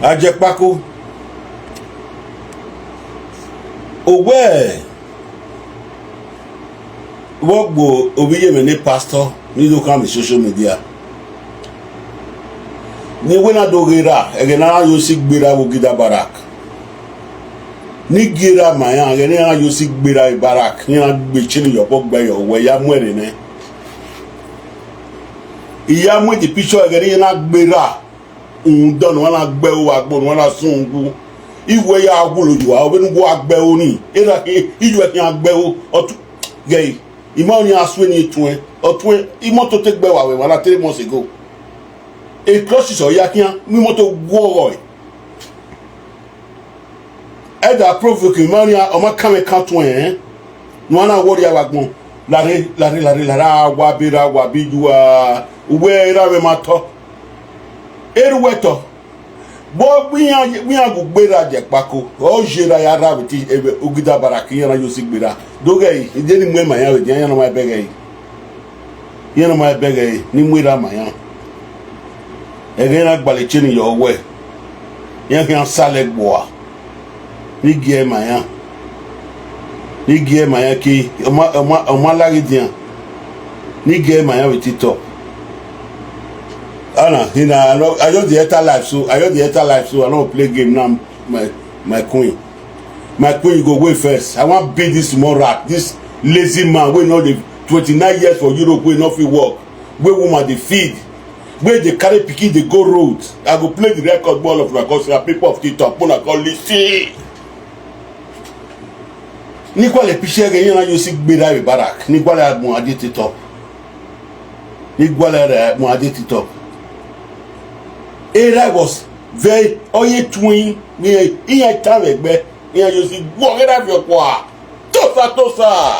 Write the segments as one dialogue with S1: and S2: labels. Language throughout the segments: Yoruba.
S1: Ajepkako. Owe. What go obiye me ne pastor ni do come social media. Ni wena do gira egena yo sig gbera wo gida barak. Ni gira maya egena yo sig gbera barak ni na gbe chini yo bogba yo we ya mwere ne. Iya mu di picture egena na gbera don wana gbe o agbon wana sungu. Iwe ya agbuloju wa obenu agbe oni era ke iwe ki agbe o otu gay imoni aswe ni tun otun imoto te gbe wa we wala 3 months ago e crosses o ya kian mi moto gwo ro e da provoke imoni o ma kame kan tun no na wori awagbon la wa bira wa bijuwa uwe era we mato eruweto bo gbiyan go gbera Ajepkako o jera ya rabiti ogida baraki yana yo sigbera doge ide ni mwe maya we yana no ma bege yana ma bege ni mwira maya egena gbale chini yo we yan kan sale gboa ni gie maya ki o ma lagidian ni gie maya we tito Anna, I just the enter life, so I don't play game now. My queen, you go away first. I want beat this small rat, this lazy man. We know the 29 years for Europe, we not fit work. We woman they feed, where they carry pikin, they go road. I go play the record ball of my country. People of TikTok, when I call listen. Ni kwa le piche ge yana yo sig gbera be barak. Ni kwa le mo ade TikTok. Era was very oye twin me iya time egbe iya yo si wo geda fi okwa tosa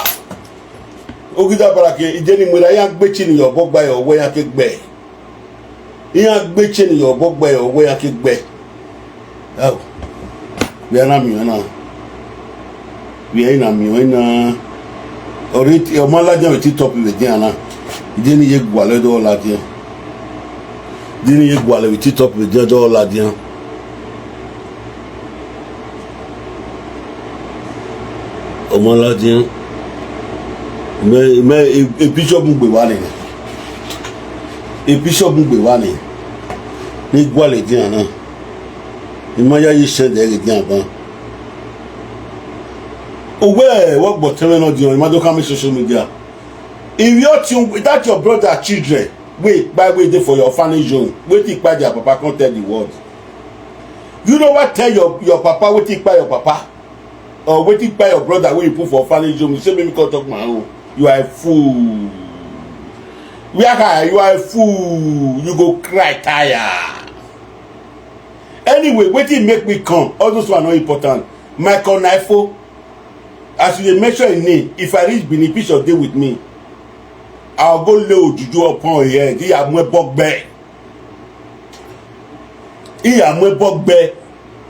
S1: ogida barake ijeni mwira ya gbechi ni yo bogba yo we ya ke gbe iya gbechi ni yo bogba yo we ya ke gbe oh we na mi na oriti o malaja we ti top we dia na ijeni ye gwale do la dia dini ye gwale we ti top we dia do la dia o malaja me e bishop gbe wa ni ni gwale dia na imaya yi se de dia ban owe what but tell no di on ma do come social media if that your brother children wait by way dey for your family zone wetin kpai their papa come tell the world you know what tell your papa wetin kpai your papa or wetin kpai your brother wey you put for family zone you say make me come talk my own you are a fool you are a fool you go cry tire anyway wetin make me come all those one no important Michael Naifo as you dey mention him name if I reach Benin picture dey with me I'll go lay ojuju upon here iya mu ebogbe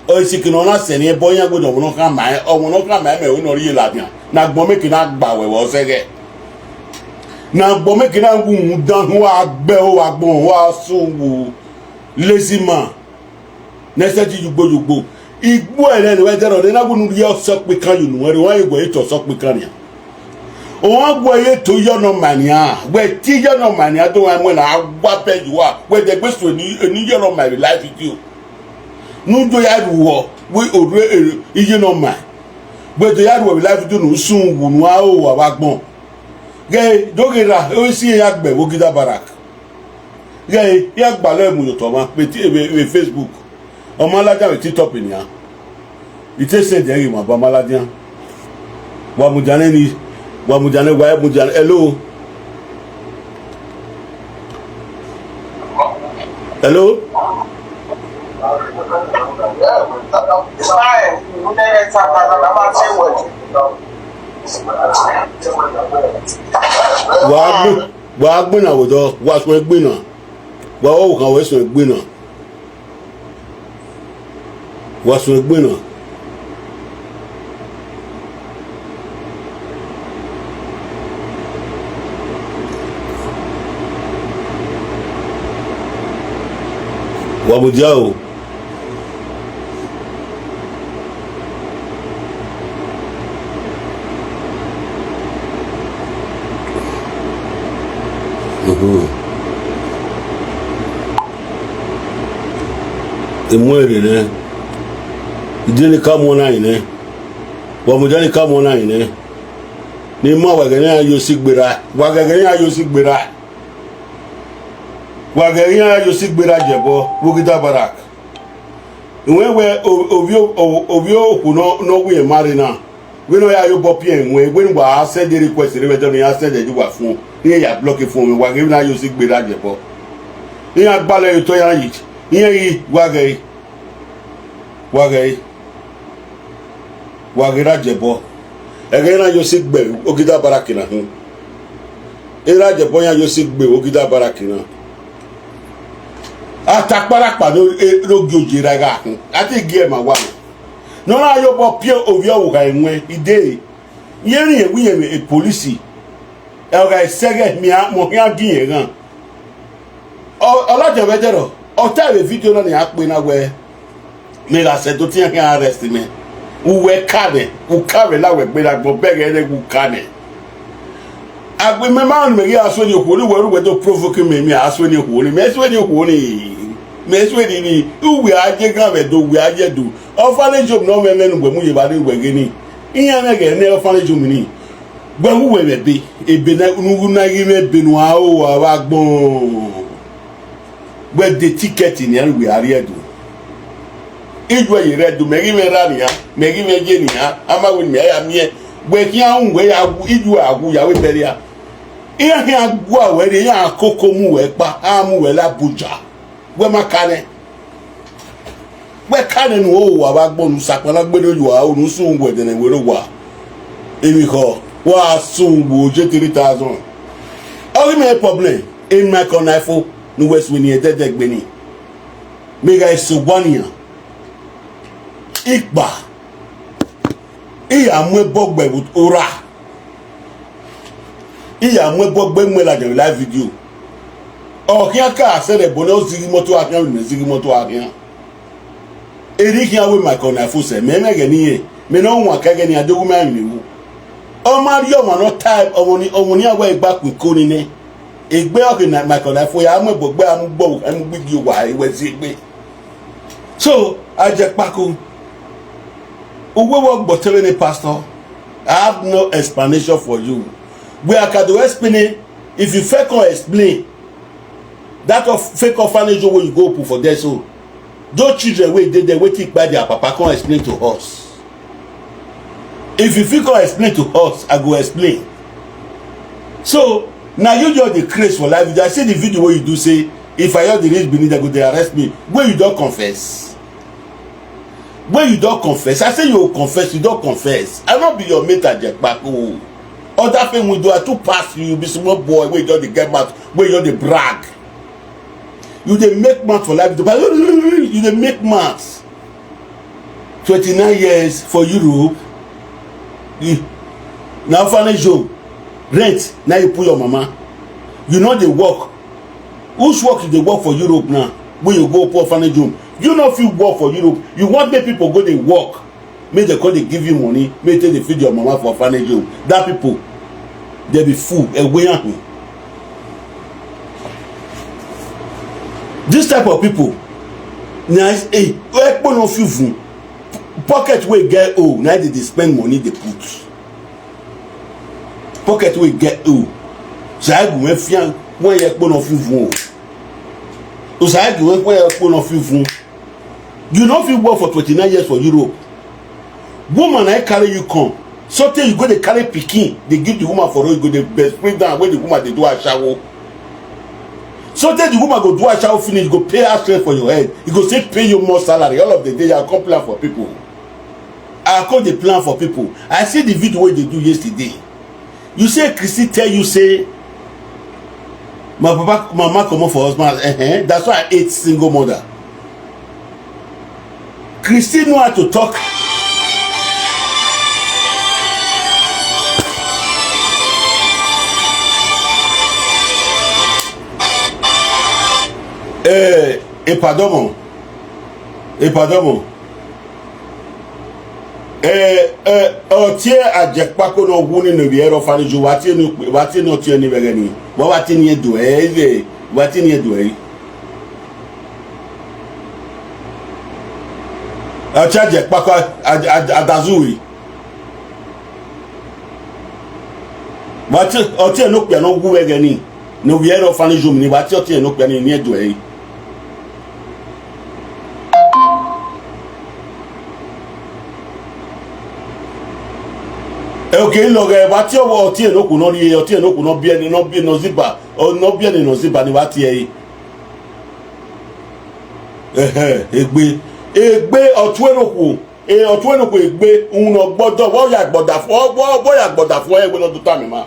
S1: o isikino na se ni ebo yan gbodo won kan ma me we no ri labian na gbon make na gba wewe o sege na gbon make na wu dan wa gbe o wa gbon wa sunwu lazy man neseji yugbo igbo ere ni we dero de na gunu ri o so pe kan yunu we won igbo ito so pe kan ya o gbo ye to yo no mania we ti yo no mania do wa mo na agba pe you wa we de gbe so ni yo no my life with you nu do ya ruwo we ore iye no my we do ya ruwo life do nu sun wu nu a o wa gbon ge dogera o si ya gbe wo gida barak ge ya gba le mu yo to ma pe ti e Facebook o ma la ja we TikTok ni a ite se de ri mo ba ma la dian wa mu jane ni wa mujane hello wa gbina wodo wa so gbina wa o kan we so gbina wa so gbina Wabujao Emwere ne. Idini kamona ine. Wa mujani kamona ine. Ni ma wagene ayo sigbera. Wagene ayo sigbera. Wagene ayo sigbera jebo. Wogida barak. Nwewe ovio okuno no we marina. We no ya yo bopie nwe when wa send the request re bedo ni send the wa fun. Ni ya block fun mi wagene ayo sigbera jebo. Ni agbale to ya yi. Ni Wagera jebo. Egena yo sigbe ogida barakina hu. Era jebo ya yo sigbe ogida barakina. Atakpara pa no gyoji raga hu. Ati gie ma wa. No na yo bo pie ovio wo ga enwe ide. Yeri e wiye me police. E ga sege mi a mo ya gin gan. Olajo bedero. O ta le video na ni ape na we. Me la se to ti an arrest me. Uwe kane, ukare la we gbera gbo bege ele ukane. Agbe me ma nu me ya so ni okwo ni we do provoke me aso ni okwo ni me so ni okwo ni. Me so ni uwe aje gan we do uwe aje do. Ofale job no me menu gbe mu ye ba de we geni. Iya na ge ne ofale job ni. Gbe wu we be ebe na unu na yi me be nu a o wa gbon. Gbe de ticket ni an we ari edo. Ijwe yire du megi me rania megi me jenia ama we me ya mie gbe ki an we ya ijwe agu ya we beria iya ki agu a we ya akoko mu we pa amu we la buja we makane we kane nu o wa ba gbonu sapana gbe loju wa onu sun we de ne we ro wa emi ko wa sun bo je 3000 o me problem in my konafo nu west we ni edede gbe ni mega isobania Ikba iya mwe bogbe with ora iya mwe bogbe mwe la live video o kiaka asere bono zigi moto akian me zigi moto akian eri kian we my corner fuse me mege niye me no won akage ni adogun ma mi wu o mario mo no type omoni awa igba pe ko ni ne egbe o na my corner fo ya mwe bogbe am gbo am gbigi wa iwe si egbe so Ajepkako Uwe work but telling a pastor, I have no explanation for you. Where can do explain if you fake or explain that of fake orphanage where you go put for their soul. Those children wait they waiting by their papa can't explain to us. If you fake or explain to us, I go explain. So now you just the craze for life. I see the video where you do say if I hear the race beneath, they go they arrest me. Where you don't confess. When you don't confess, I say you will confess, you don't confess. I not be your mate Ajepkako. Other thing we do, I too pass you be small boy, where you don't get mad, where you don't brag. You dey make mad for life, you dey make mad. 29 years for Europe. Now finally job, rent, now you put your mama. You know they work. Whose work is they work for Europe now? When you go for orphanage home. You know if you work for Europe, you want the people go they work. Make they call they give you money, make they feed your mama for orphanage home. That people, they be fool. This type of people, nice. Hey, pocket way get old. Now they spend money they put. Pocket way get old. So I go fian when you put on you. So I go when you put on you. You know if you work for 29 years for Europe, woman I carry you come. So tell you go they carry pikin, they give the woman for you go they best spray down when the woman they do a shower. So tell the woman go do a shower finish, go pay her straight for your head. You go say pay you more salary. All of the day I come plan for people. I call the plan for people. I see the video what they do yesterday. You say Christy tell you say my papa mama come for husband. That's why I hate single mother. Christy know how to talk. Pardon. Otie Ajepkako no wuni no biero fani ju wati no tie ni begani. Wa wati ni edo wati ni edo Ajepkako adazui. But oti no pe no gu egeni. No we ero fani jom ni but oti no pe ni edo e. Okay, look, but you oti no ku no ri oti no ku no bi eni no bi no ziba. O no bi eni no ziba ni what e. Egbe ọtún ẹnukù egbe ń lọ gbọ́dọ̀ bóyá gbọ́dà fún ẹ gbẹ́nà dúdú àmì máa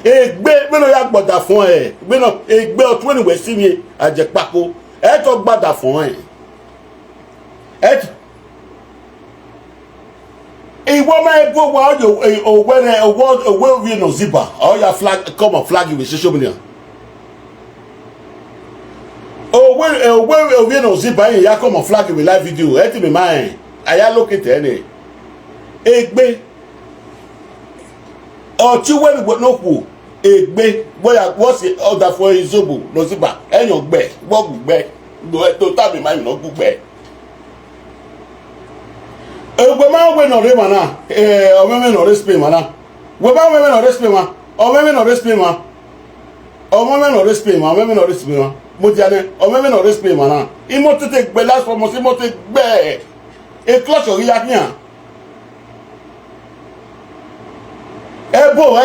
S1: egbe gbẹ́nà ya gbọ́dà fún ẹ gbẹ́nà egbe ọtún ẹnukù sí mi Ajepkako ẹ tó gbọ́dà fún ẹ ìwọ máa ń bọ̀ wá òwe òwe nà ziba ọ̀ya flag come on flag ìwé social media. Owe no ziba yin ya come flag with live video eti me mai aya locate ene egbe o ti we no ku egbe boya what's the order for izobo no ziba eyan gbe gbogbe to ta me mai no gugbe egbe ma we no re mana o me no respect mana we ba we no respect ma o me no respect ma o me no respect ma o me no respect ma mo ti ane o me no respect mana imo tete gbe last for mo si mo te gbe e clutch ori yakian ebo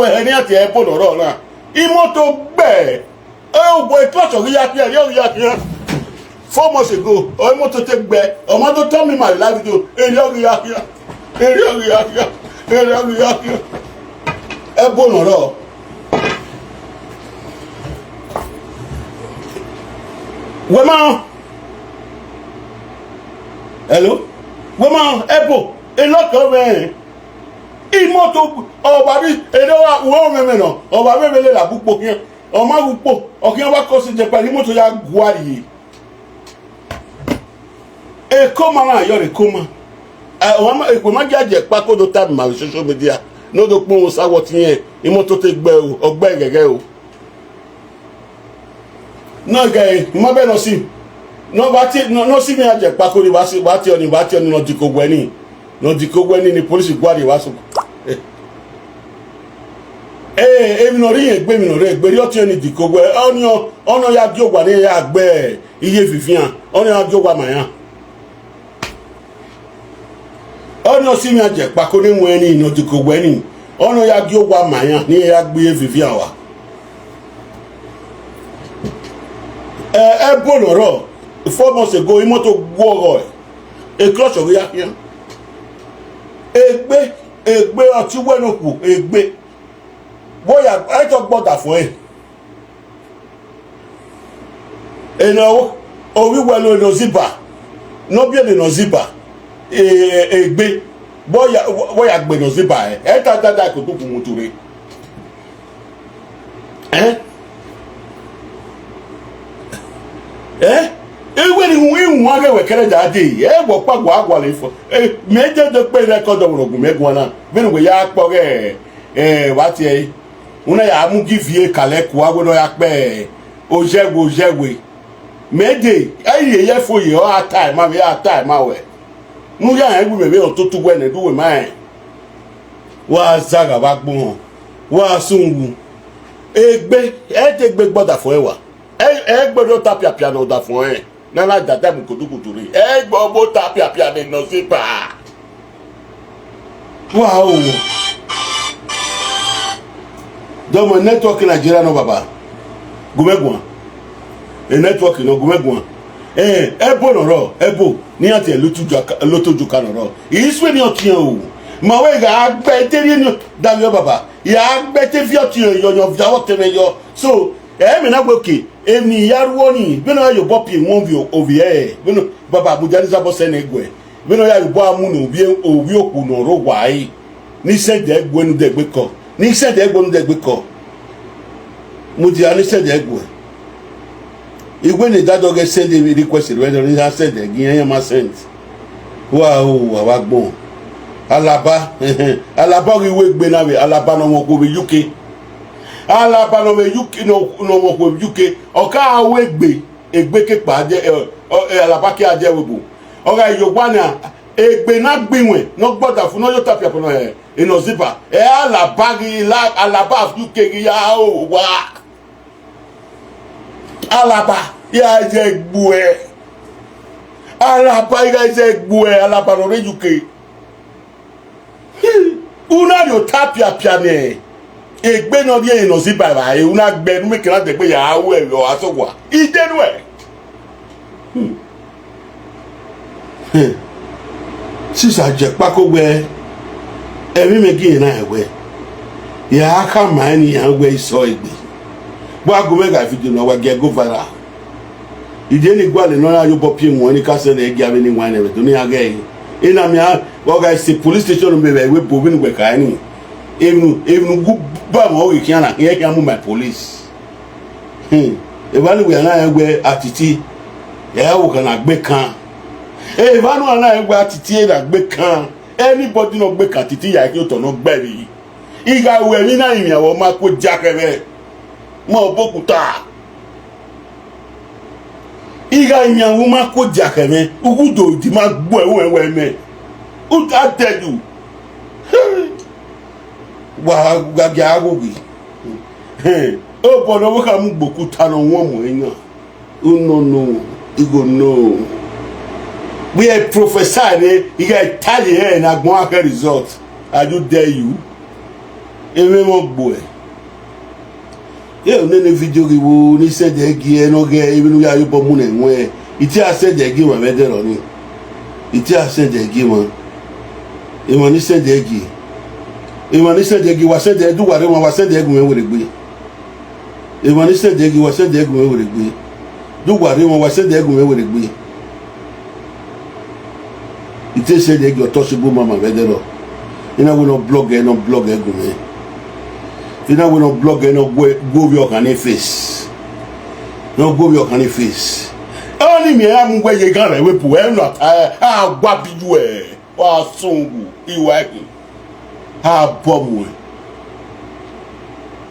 S1: eni ati ebo loro na imo to gbe o bo e clutch ori yakian 4 months ago o imo to te gbe o ma to tell me my live video ori yakian ebo loro Woman, hello, woman, ebo, eloko me, imoto, obari, edowa, uwo memeno, obari mele la bukpo kian, o ma bukpo, o kian wa kosi jepa, imoto ya guari. E koma na yore koma. Ekwe ma Ajepkako do time ma social media, no do pon sa wotin imoto te gbe o, ogbe gege o. No guy, mo be no si. No si mi Ajepkako ni bati oni no dikogweni. No dikogweni ni police gwari wa so. Emi no ri egbe mi no re egbe ri oti oni dikogwe. Ono ya gi ogwa ni ya gbe iye fifian. Ono ya gi ogwa mayan. Ono si mi Ajepkako ni mu eni no dikogweni. Ono ya gi ogwa mayan ni ya gbe iye fifian wa. Ebo loro 4 months ago imoto gwo e clutch of ya here egbe oti wenoku egbe boya I talk about that for e eno o wi welo no ziba no bi no ziba egbe boya gbe no ziba e ta dada ko to kun ture ewe ni hu age wekere dade gbo pagbo agwa le fo meje de pe record orogun megun na binu we ya po wa ti e una ya mu give kale ku agbodo ya pe ojegwe meje aye ye fo ye o time ma we time we nu ya egbu mebe o to tu gwe ne duwe mai wa zaga ba gbon wa sungu egbe te gbe gboda fo ewa gbọ́dọ̀ tapia piano da fún ẹ nana dada mu kudukudu ri gbọ́dọ̀ tapia piano no se pa wow domo network Nigeria no baba gumegun e network no gumegun ebo noro ebo ni ati lotoju kan noro iswe ni otian o ma we ga agbe teri ni dawo baba ya agbe te fi otian yo jawo teme yo so me na gboke emi yaruwo ni bino ya yobo pi won bi ovi bino baba Abuja ni sabo se na egwe bino ya yobo amu no ovi oku no ro wai ni se de egwe nu de egbe ko ni se de egwe nu de egbe ko mo di ani se de egwe igwe ni dado ge send the request we don ha send de gin yan ma send wa gbon alaba iwe gbe na we alaba no mo ko bi UK Alaba no me UK no mo ko UK oka awe egbe ke pa je alaba ki aje webo oga yogwana egbe na gbiwe no gboda fun no yo tapia kono ino zipa alabagi la alaba uk ya o wa alaba ya je gbue alaba ya je gbue alaba no re uk una yo tapia piane egbe no die ino zipa ba una gbe nu mekira de pe ya wo e yo asogwa idenu Since Ajepkako where every making I wear. Ya come mine and way so it be. What go make if you know what get go viral. You didn't go and know you popping when you can't say they give any wine ever to me again. In a mere, what guys say police station be we moving with any. Even good bam or you can't hear my police. If only we are not aware Atiti. Yeah, we can make can. If I know I go Atiti that make can. Anybody no make Atiti ya ki to no gbe. Iga we mi na yin awo ma ko jakebe. Mo bokuta. Iga yin awo ma ko jakebe. Ugudo di ma gbo ewe me. Who I tell you? Wa gage agogi. O bono wo ka mu bokuta no won mo eyan. No. You go no. We are prophesy you get tired here and I go get result. I do dare you. Even more boy. Yeah, no video we will ni said the gear no get even we are you for moon and where it has said the game weather on it. It has said the game on. Even he said the gear. Even he said the gear was said they do whatever was said the game with it be. Even he said the gear was said the game with it be. Do whatever was said the game with it be. It is said that you're touchable, mama. You know, we don't blog and not blog. You know, we don't blog and not go your canny face. No go your canny face. Only me, I'm where you got a whip. Well, not what did you wear? What song you working? How bomb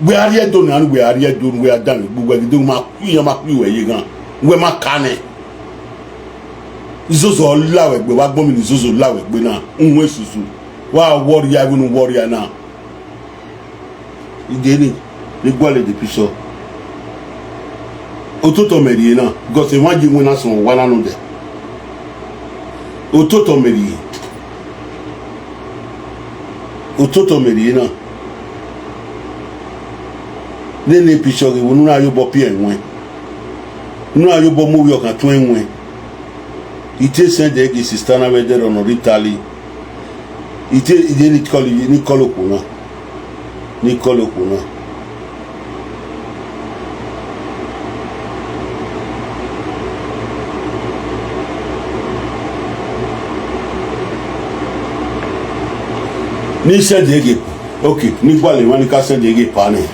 S1: we are here done and we are here doing, we are done. But we're doing my where you gone. Where my canny. Zozo lawe gbe wa gbon mi zozo lawe gbe na nwe susu wa warrior even warrior now ideni le gbole de piso ototo meri na because e wan ji won na so wa na no de ototo meri na le piso ge wonu na yo bo pi enwe nu ayo bo mo wi o kan tun enwe. Ite send egi sister na weather on Italy. Ite ni call kuna. Ni send egi. Okay, ni gwale wani ka send egi pane.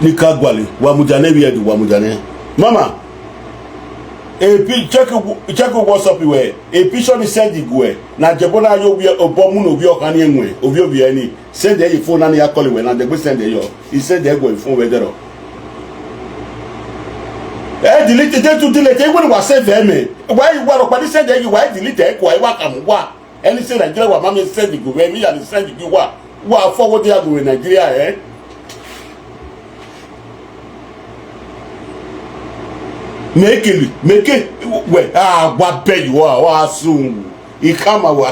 S1: Ni ka gwale wa mujane wi edu wa mujane. Mama check WhatsApp we a picture ni send igwe na jebona yo bi obomu no bi okan enwe obi obi ani send your phone na ya call we na de send yo he send the go phone we there delete it to delete e when was save me why you want to send you why delete e ko e wa kam wa anything Nigeria wa mama send go we me ya send you wa forward ya go Nigeria make it well what pay you are soon he come out we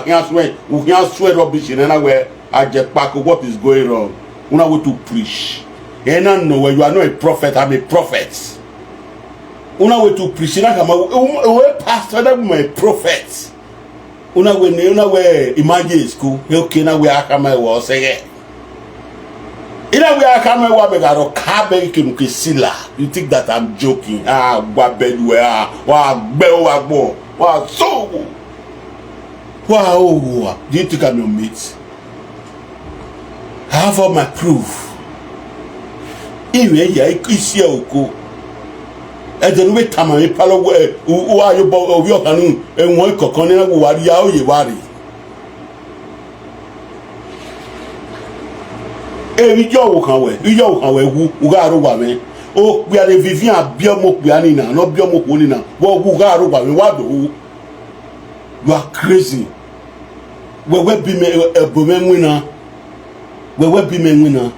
S1: can't swear rubbish in anywhere Ajepkako what is going on we not want to preach and I know when you are not a prophet I'm a prophet we not want to preach na kama we pastor them my prophet una we imagine school okay na we akama we say ina we akama we megaro kabe kimkisila you think that I'm joking wa bedwe wa gbe wa gbo wa so wa do you think I'm your mate I have all my proof iwe ya isi oko edenu we tamami palo wa yo bo obi okanu enwon ikokan ni wo wari ya oye wari ijo wo kan we wu ga ro wa me o pia de vivia bia mo pia ni na no bia mo ko ni na wo gu ga ro ba we wa do you are crazy we bi me ebo me nwina we bi me nwina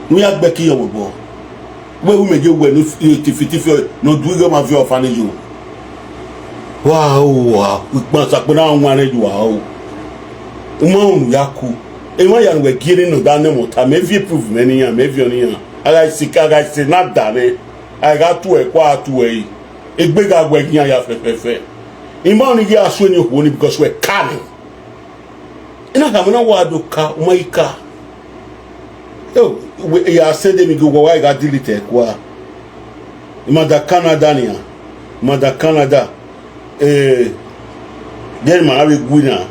S1: we agbe ki yo bo we wu meje we no tifitifi no duigo ma vi orphanage o wow gbon sa pe na won re ju wa o mo yaku e mo ya we gire no da ne mo ta me vi proof me ni yan me vi oni yan aga sika ga se na da ne aga tu e kwa tu e egbe ga gwe gian ya fefefe imo ni gi aso ni ho ni because we can ina ka mo na wa do ka o mai ka yo ya send me go why ga delete kwa imada Canada nia imada Canada den ma we gwina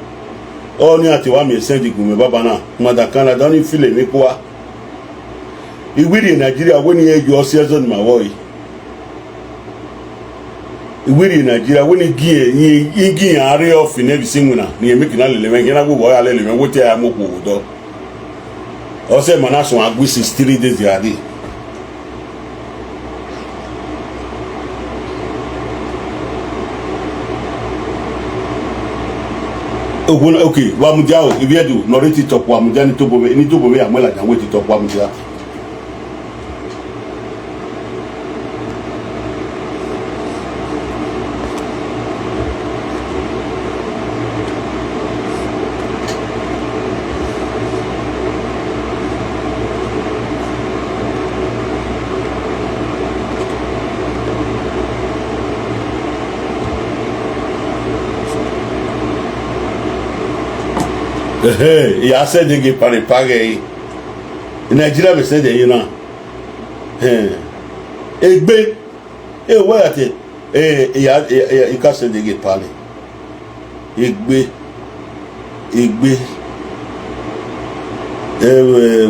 S1: o ni ati wa me send go me baba na imada Canada ni file mi kwa iwiri Nigeria when you your season my boy iwiri Nigeria when you gi are of in every single na ni make na lele men na go boy ale le wote ya moko do o se mana so agbu 63 days ya dey ogun okay wa mudia o ibi edu no reti top wa mudia ni to bo me amela jan we ti top wa mudia ya said they get pare Nigeria be said you know egbe why at ya you can say they get pare egbe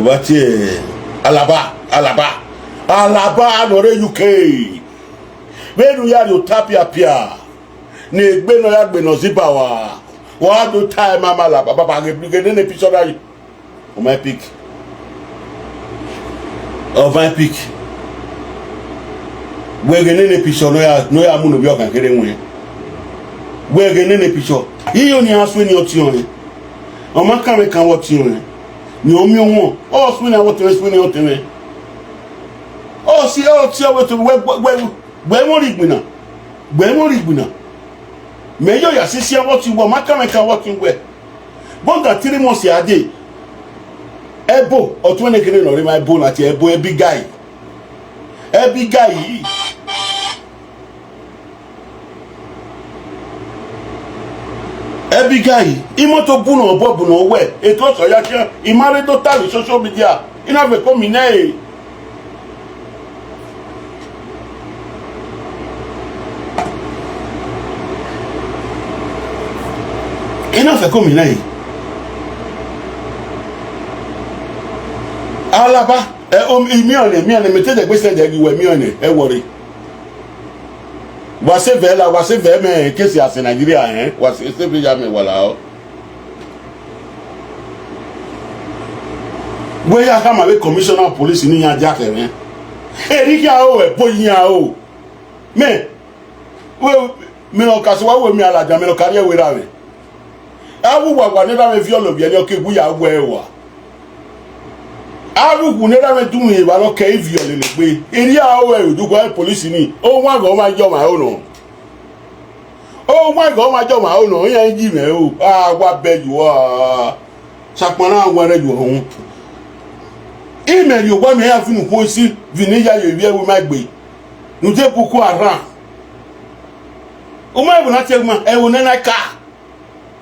S1: what Alaba no re UK when you ya do tapia pia ni egbe no ya gbe no zibawa what do time mama la baba get an episode of my pick we get an episode no ya mu no bi o kan kere nwe we get an episode iyo ni aso ni oti on o ma kan we kan woti on ni o mi won o so ni awon o teme o si o ti o to we mo ri gbina meyo ya sisi what you want maka working well bonga 3 months ya dey ebo otun ne kere no re my bone ati ebo e big guy imoto bu no obo no we e to so ya kian imare total social media ina fe ko mi na ina fe komi na yi Alaba mi on me te de gbe se de gi we mi on e worry wa se ve me kesi ase Nigeria wa se be ja me wala o we ya kama be commissioner of police ni ya ja kere eriki a o e boyin a o me we no kaso wa we mi alaja me no kare we ra we awu wa ne da me fi olobi eni oke bu ya we wa awu ku ne da me dun e ba lo ke vi ole le pe eri a o e odugo police ni o wa go ma jo ma o no yan ji me o wa be ju wa sapona wa re ju ohun email yo gba me ya finu ko si vini ya yo bi e we ma gbe nu te puku ara o ma bu na te ma e wo na ka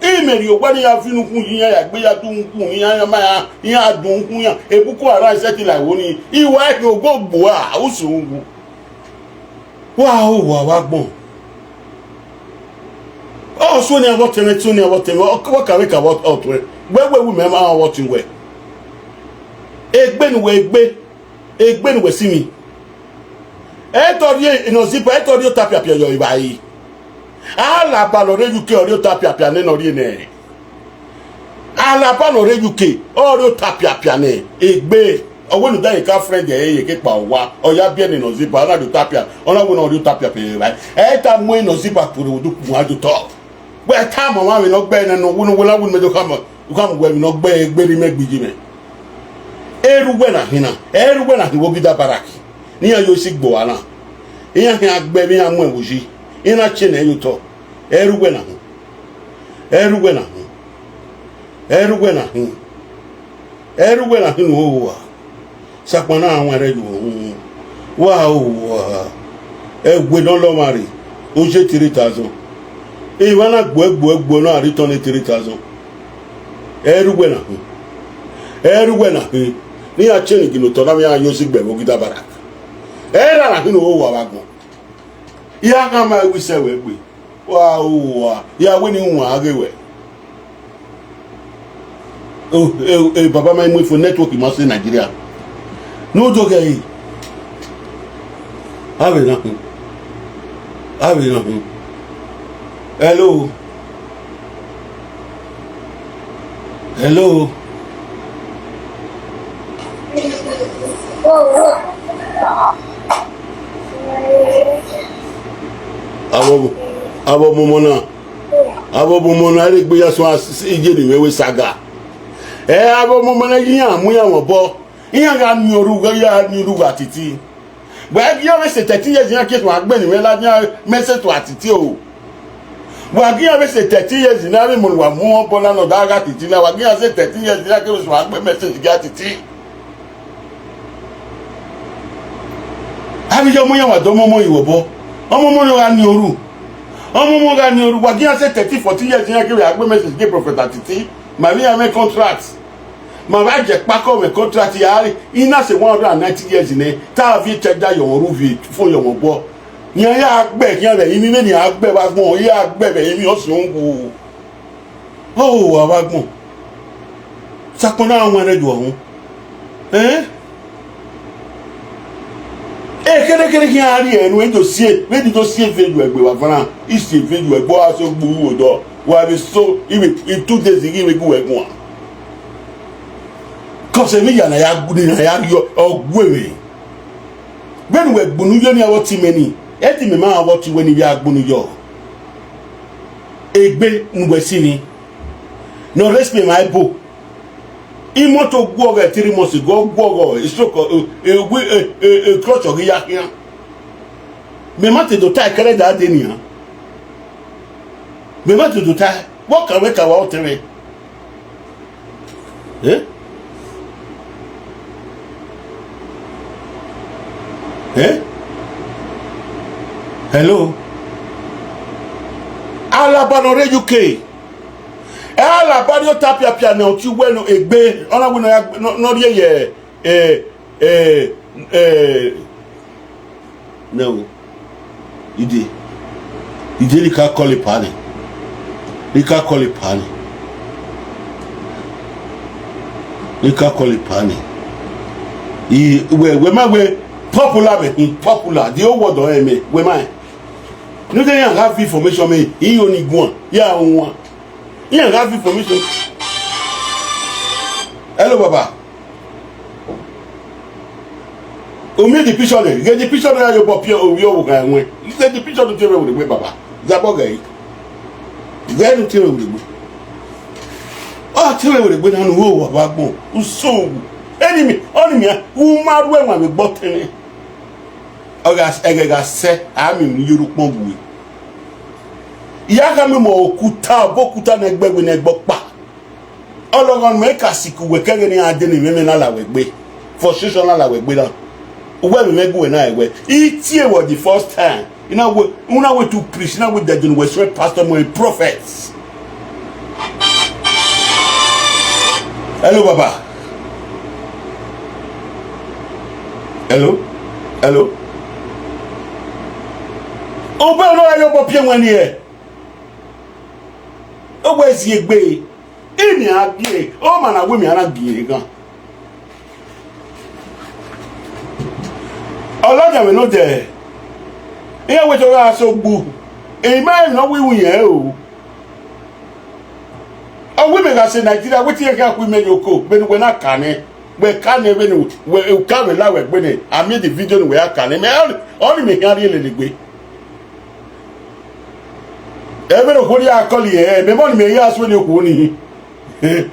S1: email yo gba ni ya finu kun yin ya gbe ya tun kun yin ya ma ya dun kun ya e puku ara se ti la wo ni iwa e go gbo a o so ngu wa gbon oh so ni about teme what can we about out we wu me ma watching we egbe ni we si mi e to ri ino zipo e to ri o tapia pia yo ibai ala ba lo re UK ori o tapia pia ne no ri ala ba lo re UK ori o tapia pia ne egbe when you ka friend ye ke pa wa oya bia ni no zipa na do tapia ona we no do tapia pe right e ta mo no zipa puru do ku adu to we ta mo ma we no gbe na no wo no la wo me do come we no gbe egberi megbiji me erugbe na hiwo gida baraki ni ya yo sigbo ana iya hin agbe mi amu ewuji ina che na yo to erugbe na hin wo sapana awon re ju wa egbe don lo mari o je 3000 e wa na gbo na return 3000 erugbe na hin ni a che ni gino to na mi a yo sigbe wo gida barak era na hin wo wa bagun ya ka ma wi se we gbe wa ya we ni won agewe baba my move for network in Nigeria. No joke here. Have nothing. Hello. Abo momona re gbe yaso ije ni wewe saga. Abo momona yin amu ya won bo. Iyan ga ni oruga ya ni oruga Atiti. Gba gi yo we se 30 years yan ke to agbe ni me la ni message to Atiti o. Gba gi yo we se 30 years na re mo wa mu bo la no da ga Atiti na wa gi yo se 30 years ya ke so agbe message ga Atiti. Abi yo mo yan wa do mo iwo bo. Omo mo ga ni oru. Wa gi yo se 30 40 years yan ke we agbe message ge prophet Atiti. Ma mi am contract. Ma Ajepkako me contract yari ina se 190 years ne ta vi teda yo ruvi fo yo gbo yan ya agbe yan be imi me ni agbe ba gbon ya agbe be imi o sun wu wa ba gbon sakona awon rejo ohun kere ki ari enu ejo sie we di to sie veju egbe wa fana isi veju egbo aso gbu odo wa be so ibi 2 days ibi gbu egun cause me ya na ya gudi na ya yo ogwewe when we gbunu yo ni awo ti meni e ti me ma awo ti we ni ya gbunu yo egbe ngwe si ni no respect my bo imoto gwo ga 3 months go isoko clutch ogi ya kian me ma te do ta kere da de ni ha me ma te do ta wo ka we ka wa o tere Hello. Alabano re UK. Alabano tapia na ti wenu egbe. Ona we no ye no. Ide lika call it pani. We ma we popular the whole world on me we man no dey have information me he only go ya won he have information. Hello baba o me the picture there get the picture there your pop o wi o ga enwe you say the picture to tell we baba zabo ga yi get to tell we tell we na no wo baba gbon so enemy who mad when we botany ogas egega se ami ni yorupon buwe iya ka mi mo okuta bokuta na egbe we na egbo pa ologon me ka siku we kege ni ade ni me na lawe gbe frustration na lawe gbe na we me gwe na ewe itie was the first time you know we to preach now with the we sweat pastor my prophets. Hello baba. Hello. Obe no ayo popie wani e. Ogbe si egbe. Imi agie. O ma na we mi ara gie gan. Oloja we no de. Iye we to ra so gbu. E ma no we wu yen o. O we me ga se Nigeria we ti e ka ku me yoko. Be ni we na kane. we can even we can rely we gbene I made the video we can me all me can really gbe ebe no hori akoli me mo me ya so ni ku ni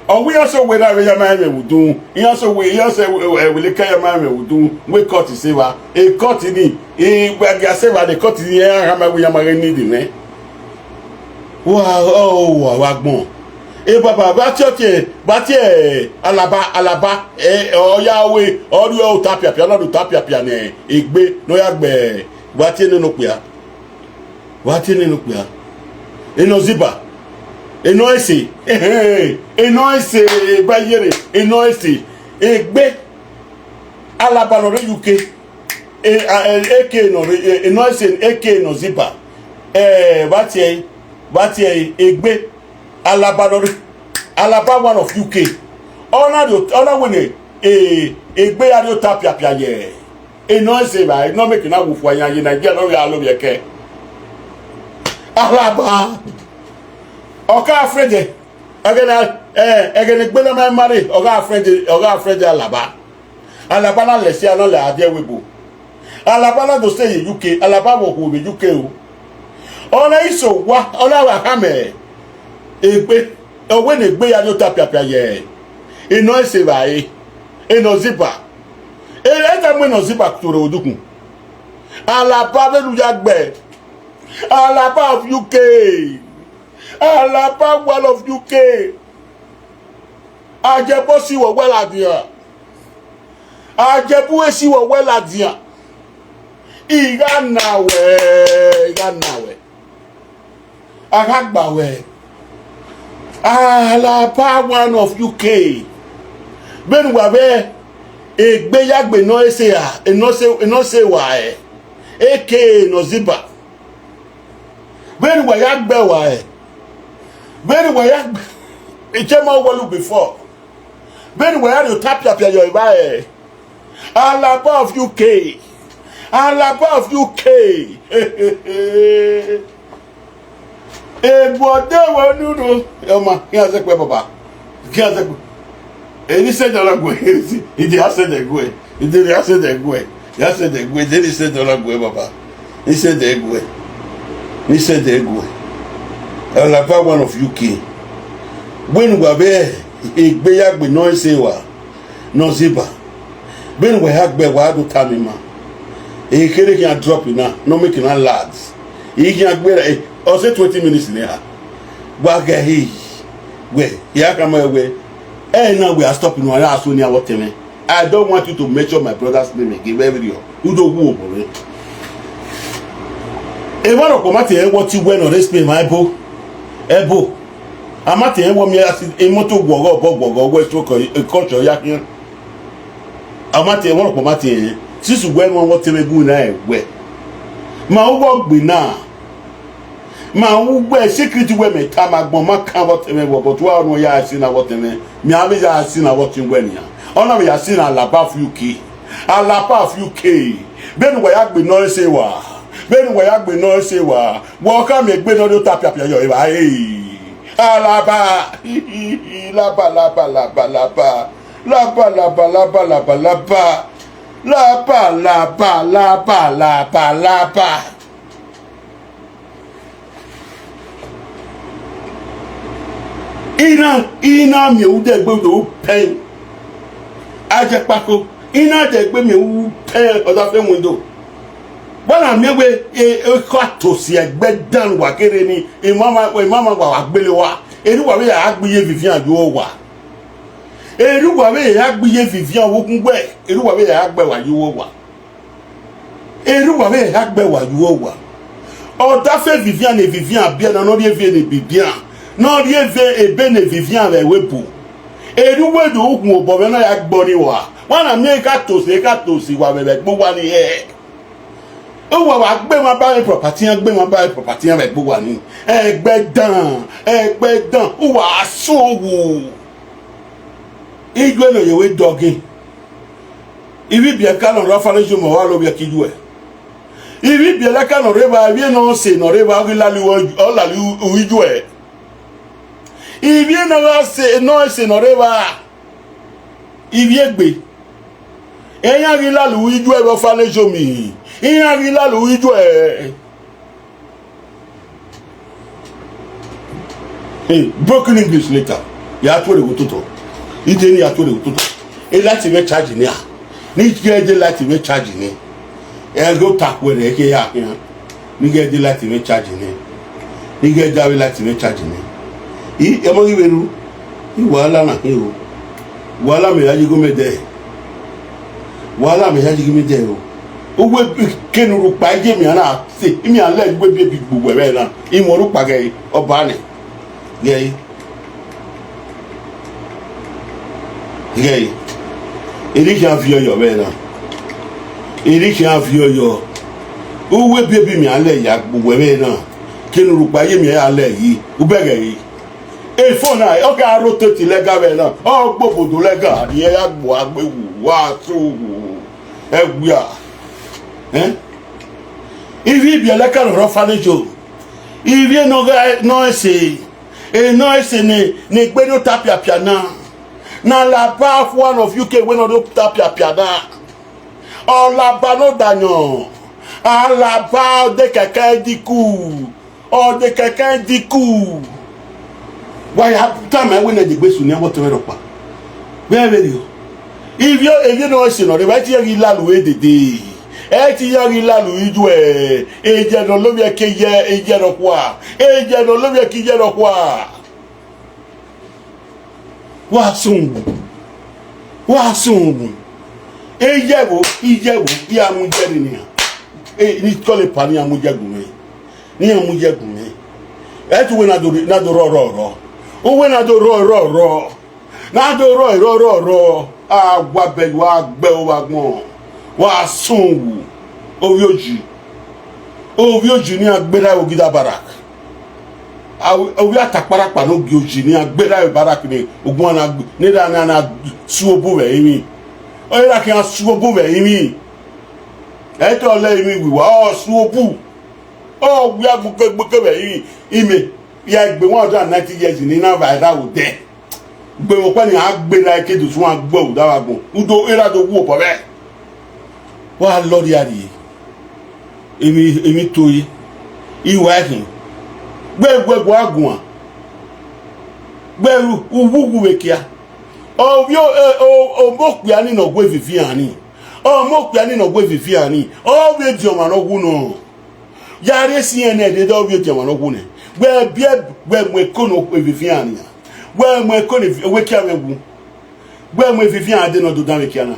S1: o we also we that we ma me wudu also we le ka ma me wudu we cut say wa e cut ni e gba say wa the cut ni ha ma we ma ni di ne wa wa gbon e baba ba ti alaba oya we ori o tapia na do tapia ne egbe no ya gbe wa ti nínú pia eno ziba eno ese bayere eno ese egbe alaba no UK AK no eno ese AK no ziba ba ti egbe alaba one of UK ona we egbe ya do tapia ye eno ese ba no make na wo fu anya ye Nigeria no ya lo ye ke alaba oka afreje egene gbele ma mari oga afreje alaba na lesi ana le ade webo alaba na do say UK alaba wo ko be UK o ona iso wa ona wa kame egbe owe ne gbe ya no tapia ye eno ese bae eno zipa eta mo no zipa toro odukun alaba belu ya gbe alaba of UK alaba one of UK ajepo si wo weladia ajepu esi wo weladia iganawe agagbawe alaba one of UK ben wa be egbeyagbe no ese a eno se wa AK no ziba ben wa yagbe wa ben wa yagbe ijema wolu before ben wa ya tapia yo iba alaba of UK Ebode wonuru yoma kiaze kwe baba kiaze eni se dola gwe idi ase de gwe idi ase de gwe ya se de gwe dedi se dola gwe baba ni se de gwe ala pa one of UK when we be egbeyagbe no se wa no ziba when we hagbe wa do tamima e kere ki drop na no make na lads e ki agbe o say 20 minutes in here gbaga he we ya kama we now we are stopping one aso ni awoteme I don't want you to mention my brother's name again every who do who obore e wa ro ko mati e wo ti we no respect my ebo amati e wo mi e moto gbogo we to ko culture ya kin amati e wo ro ko mati e sisu we won wo teme gu na e we ma wo gbe na ma ugbe security we me ta magbon ma kan what me but wa no ya si na what me mi abi ya si na what ngwe ni ona me ya si na alaba of UK ben we ya gbe no se wa wo ka me gbe no do tapia yo iba alaba laba ina mi u de gbe do pen Ajepkako ina de gbe mi u pen oda fe window bona mi we e ko atosi egbe dan wa kere ni imama wa gbele wa eru wa we ya agbiye Vivian jo wa eru wa we ya agbiye Vivian wogun gbe eru wa we ya agbe wa yo wa eru wa we ya agbe wa yo wa oda fe Vivian bia na no rie vie ne bibia no rie ve ebe ne Vivian le webu eru we do ogun obo me na ya gbo ni wa wana mi ka tosi wa bebe gbo wa ni o wa gbe ma ba property an be gbo wa ni egbe dan o wa sowo igwe no ye we dogging ibi bi ka no rafale jo mo wa lo bi kiju ibi bi la ka no reba bi no se no reba wi lali uiju ibi no se no reba Iviegbe. Eyan ri la lu iju e orphanage mi. Eyan ri la lu iju e. Hey, broken English later. Ya to le gototo. Ide ni ya to le gototo. E láti me charge ni a. Ni je de láti me charge ni. E go takwere ke ya yan. Ni ge de láti me charge ni. Ni ge dawe láti me charge ni. I e mo ri wenu. I wala na ke o. Wala me ya jigo me de. Wala me ya jigo me de o. Owe kenu ru pa je mi ana se mi ale gbe bi gbogbo e na. I mo ru pa ge oba ni. Gay. Gay. Eri kan fi oyo be na. Eri kan fi oyo. Owe bi mi ale ya gbogbo e na. Kenu ru pa ye mi ale yi. U bege yi. E phone na o ka rotate lega be na. O gbobodo lega ni e ya gbo agbewu wa so. Egua. Ivi bi ele kan ro fanijo. Ivi no ese. E no ese ne gbedo tapia piana. Na la ba one of UK we no do tapia piana. O la ba no danyo. A la ba de keke diku. O de keke diku. Why have time I win the gbesu ni what we ropa. Where are you? If you no ese no, the right here lalu e dede. E ti yari lalu iju e je no lo bi ke ye e je no kwa e je no lo bi ke je no kwa wa sun e je wo bi amu je ni ni tole pa ni amu je gun mi e tu we na do ro o we na do ro na do ro agba be wa gbe o wa gbon wa sun ovi oji ni agbera ogida barak ovi atakpara pa no gi oji ni agbera barak ni ogun na ni da na suobu we imi o ira kan suobu we imi e to le imi wi wa suobu o gbe agbeke we imi ya gbe 190 years ni na va wo de gbe mo pa ni agbera ekedu sun agbo da wa gun udo ira do wo po be wa lori ari emi toyi iwa hin gbegbo agun gberu uwuwu wekia o mokpe ani no gwe vivi ani o mokpe ani no gwe vivi ani o we di o ma no wu no yare CNN de do we di o ma no wu ne gbe bie gbe mo ko no gwe vivi ani gbe mo ko ni wekia we wu gbe mo vivi ani de no do dan wekia na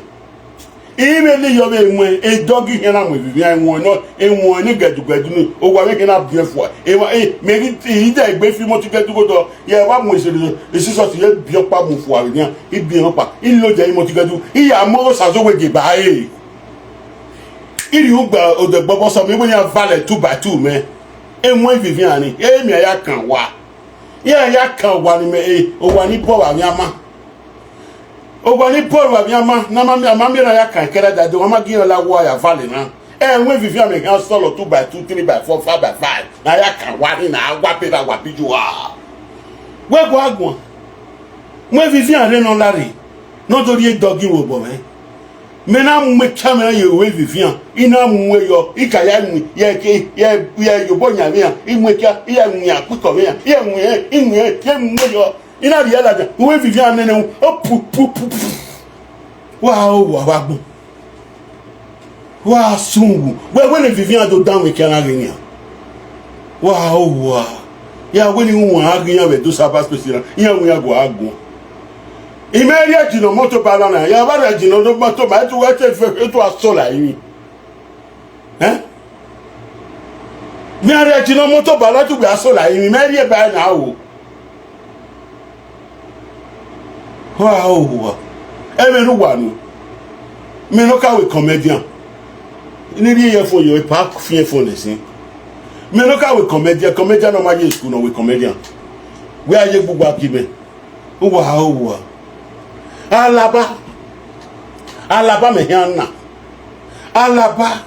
S1: imeli yo be nwe e dogi hena mo vivi an won no e won ni gadugbadu ni o wa me kina biefo e wa me ri ida igbe fi mo ti gedu godo ye wa mo isele isiso ti ye bi opa mo fo ari yan ibi opa ilo je mo ti gedu iya mo sazo wege ba e iri ugba odegbobo so me bonya vale 2 by 2 me e mo vivi an ni e mi ya kan wa ya kan wa ni me o wa ni bo wa mi ama Ogwani Paul wa biama na mami na ya kan kera da de wa magi la wo ya vale na enwe vivi am kan solo 2 by 2 3 by 4 5 by 5 na ya kan wa ni na agwa pe da wa biju wa we go agun mwe vivi an re no lari no tori e dogi wo bo me na mu chama ye we vivi an ina mu we yo ikaya mu ye ke ye yo bonya mi an imwe ka ye mu ya kuto mi an ye mu ye mu yo ina ri ala ja we vivi an nene o pu wow wa gbo wa sungu we ne vivi an do down we kan agin wow ya we ni won agin ya we do saba special ya mu ya go agun imeri ajino moto balana ya ba ajino do moto ba tu wa te fe to asola yin mi ari ajino moto bala tu bi asola yin imeri e ba na o wow emeru wanu me no ka we comedian ni ri ye fo yo pa fi fo lesin me no ka we comedian no ma ye school no we comedian we aye gbugbo akibe wow alaba me hiana alaba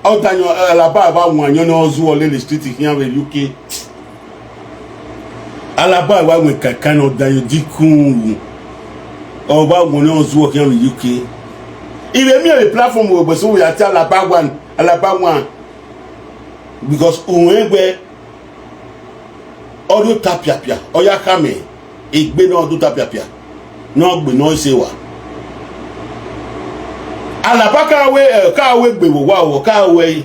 S1: odanyo alaba ba wanyo no zu ole le street here we UK alaba wa we kankan odanyo dikun Oba money on work in the UK. If me a platform we so we are tell Alaba one because unwe audio tapia oya kame igbe no audio tapia no gbe no se wa Alaba ka we gbe wo wa wo ka we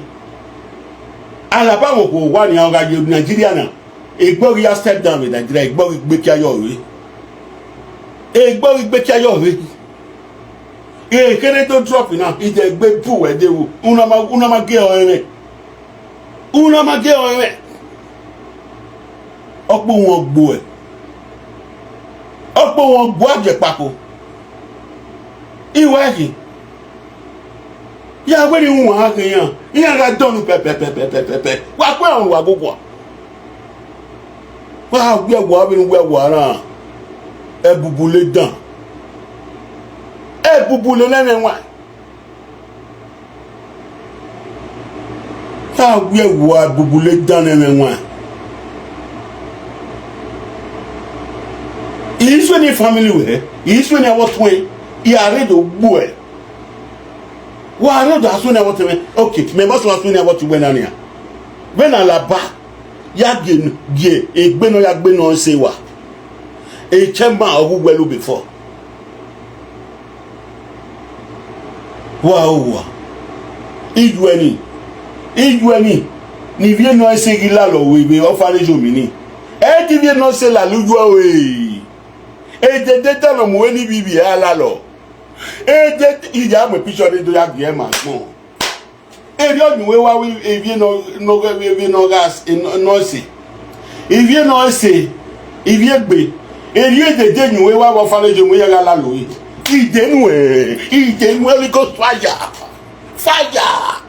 S1: Alaba wo ko wa ni aga Nigeria na igbo ya step down with Nigeria igbo gbe ki ayo re igbo gbe ki ayo re kere to drop na ide gbe pu we de wo una ma ge o re ọ̀pọ̀ wọn gbo ẹ̀ ọ̀pọ̀ wọn gbo Ajepkako ìwà ẹ̀kì yà wẹ́rẹ̀ ń wọ̀n àkìyàn ìyà rẹ̀ dọ́nu pẹ̀pẹ̀pẹ̀pẹ̀pẹ̀ wà pẹ́ àwọn wà gbogbo wà gbẹ̀wọ̀ abínú gbẹ̀wọ̀ ara ẹ̀bùbùlé dàn ẹ̀bùbùlé lẹ́rẹ̀ wà wà gbẹ̀wọ̀ ẹ̀bùbùlé dàn lẹ́rẹ̀ wà. Isu ni family we isu ni awot we ya redo gbo e wa redo asu ni awot we okay me boss asu ni awot we na nia be na Alaba ya gie egbe no ya gbe no se wa e chemba ogugwelu before wa ijueni ni vie no se gila lo we be orphanage omini e ti vie no se la lujo we Ede deta no mo ni bibi ala lo. Ede ija mo picture de do ya gbe ma gbon. Eri onwe wa wi evie no gas no se. Evie no se. Evie gbe. Eri ede de nwe wa wo falejo mo ya la lo yi. Ide nu e ko fire. Fire.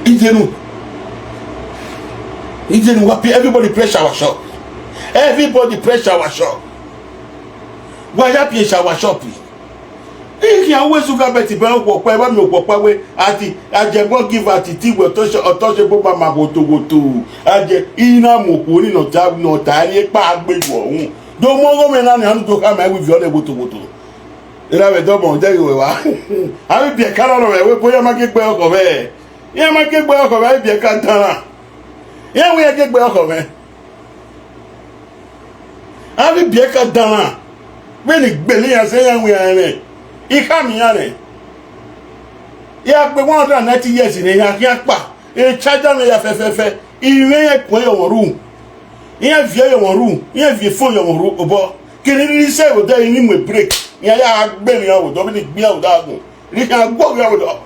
S1: Ide nu He didn't want everybody pressure our shop. Everybody pressure our shop. Why that pressure our shop? If you always look at the bank, whatever you go away, Ajepkako give Atiti untouchable mama Wortoworto. Ina mokuni no tab no tari pa agbewo. Do mo go me na ni to come with your Wortoworto. Ira we do mo je we wa. Abi bi e kara lo we boya ma ke gbe oko be. Ya ma ke gbe oko be bi e kan tan. Yeah, we are getting back of it. I will be a cat down. When it belly and say, we are in it. He come here. Yeah, but 190 years in a yakpa. A charger may have FFF. He may play your room. He have your room. He have your phone your room about. Can you say what they mean with break? Yeah, belly out. Dominic be out. You can go out.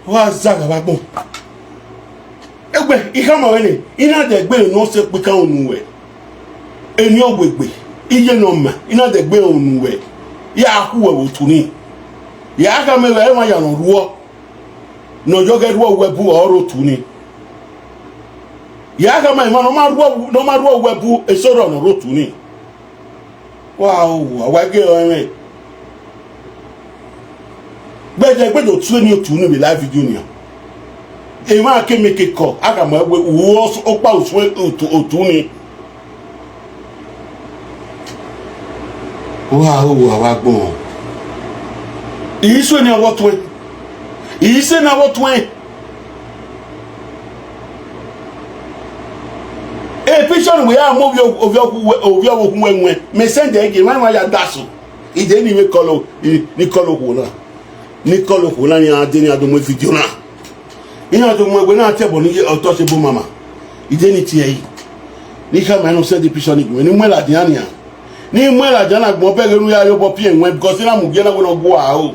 S1: What's that about? Egbe ikama wele ina de gbe no se pe kan onwe eni ogbegbe iye no ma ina de gbe onwe ya ku we otuni ya ka me we ma ya no ruo no joge ruo webu oro tuni ya ka me ma no ma ruo webu esoro no ro tuni wow awage o gbe do tu ni otuni bi live video ni Ema ke make call aga mo egbe wo opa oswe otuni wa gbon iso ni awotwe ise na awotwe picture we are move ovi enwe messenger ege ma ya daso ide ni me kolo ni kolo ko na ni ade ni adomo video na ina to mo egbe na tebo ni untouchable mama ide ni ti eyi ni ka ma no send the picture ni gbe ni mo la dian ya ni mo la jana gbon pe geru ya yo bo pi enwe because ina mu ge na go go a o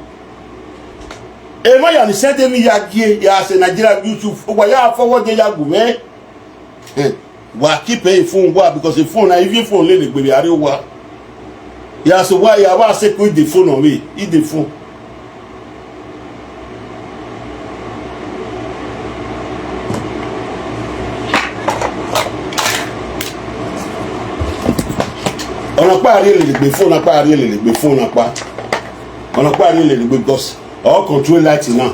S1: e ma ya ni send me ya gie ya se Nigeria YouTube o ya forward ya gu me wa keep a phone wa because the phone na if phone le gbe ari wa ya so wa ya wa se put the phone on me eat the phone on pa ari le gbe phone pa ari le gbe phone pa on pa ari le gbe because all control light now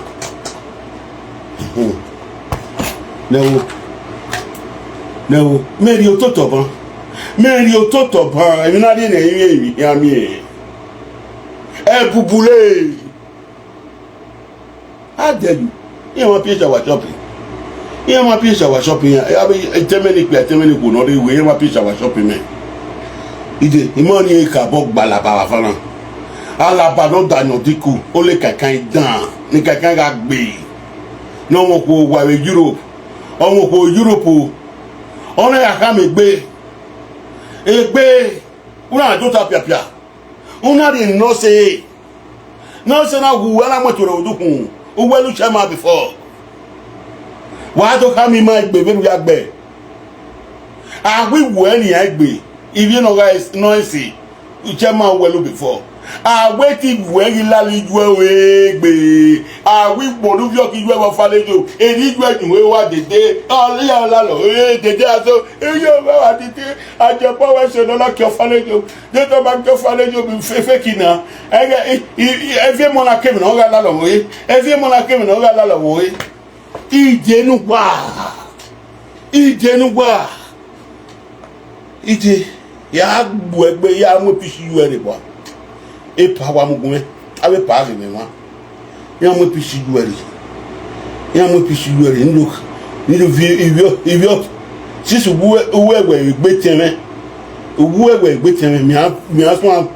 S1: no meri ototo ban Mary Ototo Pan, I'm not in a yammy. A bubule. I tell you, you want picture was shopping. You want picture was shopping. I mean, a 10 minute could not do. You want picture was shopping, man. It is money cabok balabafana. Alabano danodiku, only kakan down, Nikakan be. No more go away Europe. Almost go Europe. Only I come a bay. A bay. Una do tapia. Una didn't know say. No, say now who I want to do. Who well you chama before? Why do come in my baby we are bed? I will when he be. If you know guys noisy, you chama well before. I waited when he lally be. I will believe you ever follow you. And he went away what the day. Oh, the day so. You know what it is. Ajepkako should not your follow you. They don't back your follow you. Faking now. Every monarch came in all that way. Every monarch came in all that way. Ije ya gbegbe ya mo pishi you anybody. E power mugume awe paave me wa ya mo pishi duari look ni ivyo sisu uwe egbe teme mi aso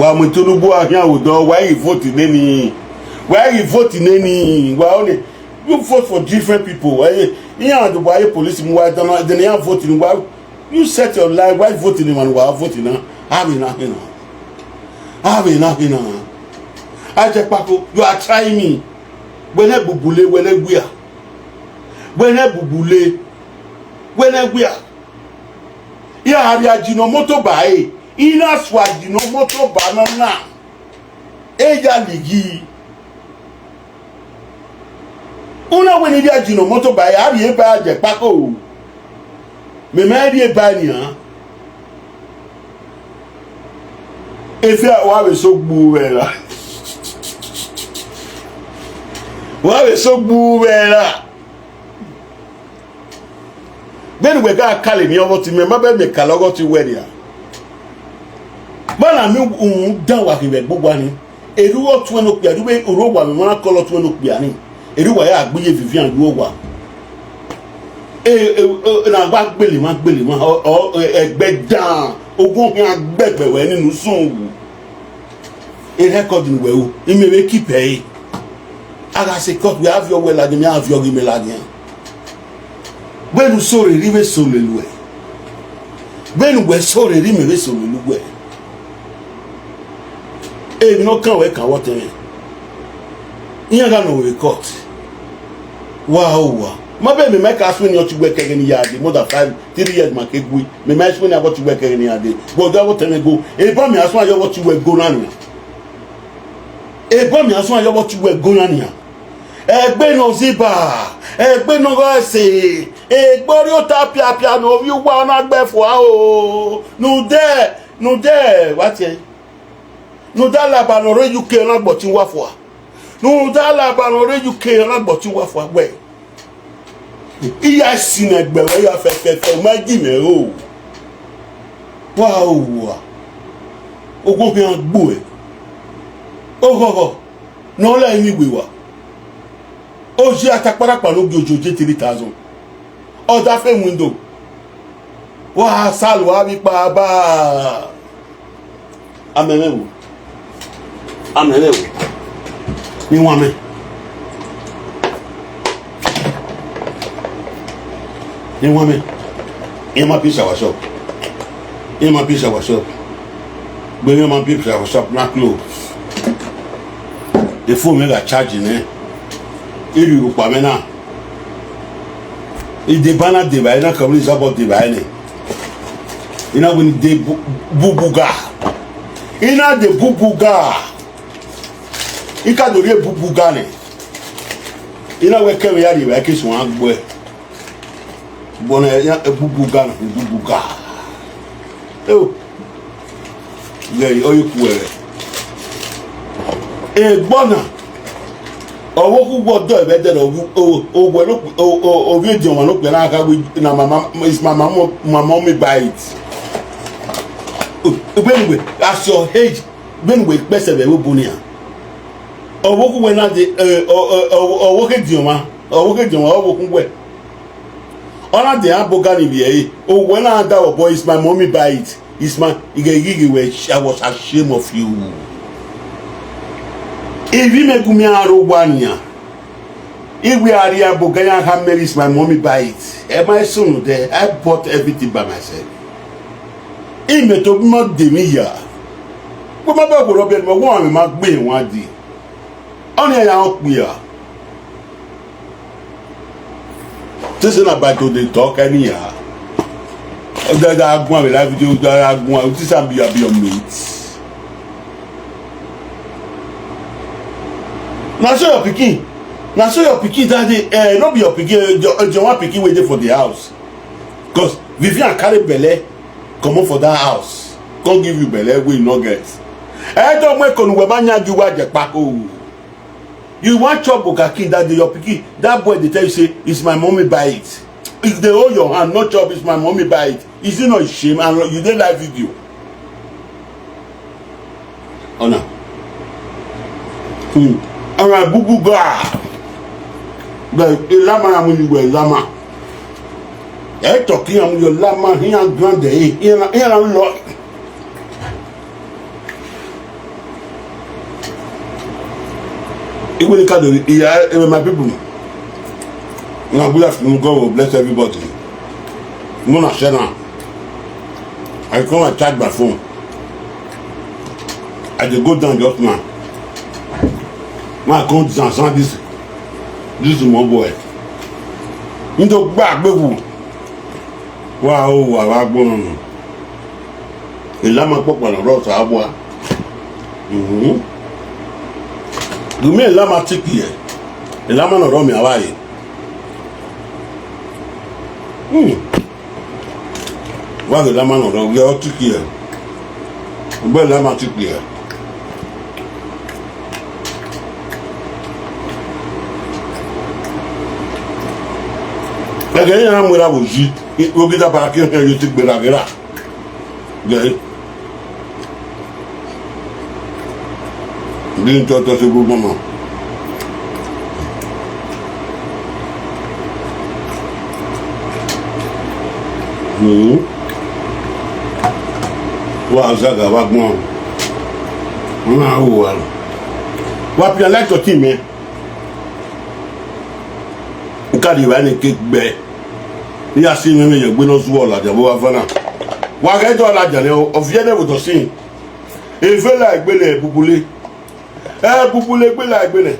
S1: wa mutulubu ahia odo why you vote neni wa only you vote for different people here the why police mu wa don then you vote why you set your life why voting man wa voting na have enough Ajepkako you are trying me when bubule ya hari ajino moto bae ina swa ajino moto banana eja ligi una weni di ajino moto bae hari e ba Ajepkako me meri e ba ni han efe wa we so gbu wera then we got call me over to me me kalogo ti we dia bana mi dan wa ke be gbogbo ani eru o tun no pia duwe oro wa mi ma kolo tun no pia ni eru wa ya agbiye Vivian duwo wa na gba gbele ma egbe dan ogun ki agbegbe we ninu sun wu e record ni we o imewe keep e aga se cut we have your well like me have your email again. Benu sore rive solelue. Benu we sore rive solelue. E no kan we kan what me. Iyan ga no we cut. Wow. Ma be me make ask when you to work again yard more than 3 years ma ke gui. Me make when I got to work again yard. But that what me go. E ba me ask when you what to work go na ni. E ba me ask when you what to work go na ni. Egbe no ziba. Egbe no go se. Egbori o ta pia no vi wa na gbe fo a o nu de what ye nu da la ba no re UK na gbo tin wa fo a nu da la ba no re UK na gbo tin wa fo a gbe iya si na gbe we ya fe ma ji me o wow ogun fi an gbo e ogogo no la mi gbe wa o ji atapara pa no jojoje 3000 other frame window wa salu abi pa ba amelewu ni wa me ma pi shower shop gbe ma pi shower shop na close the phone me ga charge ne iri ru pa me na il débana débat il a comme les abord débat il a une des boubouga il a des boubouga il a donné boubouga ne ina we ke we ya di we ke so agbo e bona ya ebubuga na ebubuga o le oyiku e bona owo ku gbodo e be de ogwe no o video wọn no pe na aka na mama is mama me buy it benwe as your age benwe pese be wo bunia owo ku we na de owo ke di wọn owo ku we ona de aboga ni bi e o we na da o boy is my mommy buy it is my igegi we I was ashamed of you Evi me gumi arobania. Iwi aria bogaya hammer is my mommy buy it. Am I son there? I bought everything by myself. Ime to mo de mi ya. Ko ma ba go robe mo won mi ma gbe won di. Oni ya o pe ya. This is about to the talk any ya. That agun we live video that agun this am be your mate. Na so your pikin that no be your pikin John pikin waiting for the house because Vivian carry belle comot for that house come give you belle wey you no get don't make on we ma yanju wa Ajepkako you wan chop bukaki that day your pikin that boy dey tell you say it's my mommy buy it if they hold your hand no chop it's my mommy buy it is it not shame and you dey live video ona ara bubu ga the lama na mu we lama e talking am your lama here grande here lo even ka do my people na good afternoon God will bless everybody no na share now I come and charge my phone I dey go down just now ma compte sans this small boy ndo gba gbewu wa o wa gbon ila ma popo na ro sa abo dumi ila ma tiki e ila ma no ro mi awaye wa ila ma no ro ge tiki e gbe ila ma tiki e Gẹ́gẹ́ yẹn mo ra boji o gida para ke yo ti gbera gera gẹ́gẹ́ din to se gbogbo mo wa zaga wa gbon na o wa pi like to team me nkadi wa ni ke gbe ni asi mi me gbe no zuwo la jabo wa fana wa ga jo la jale o vie ne wo sin e fe la igbele bubule bubule gbe la igbele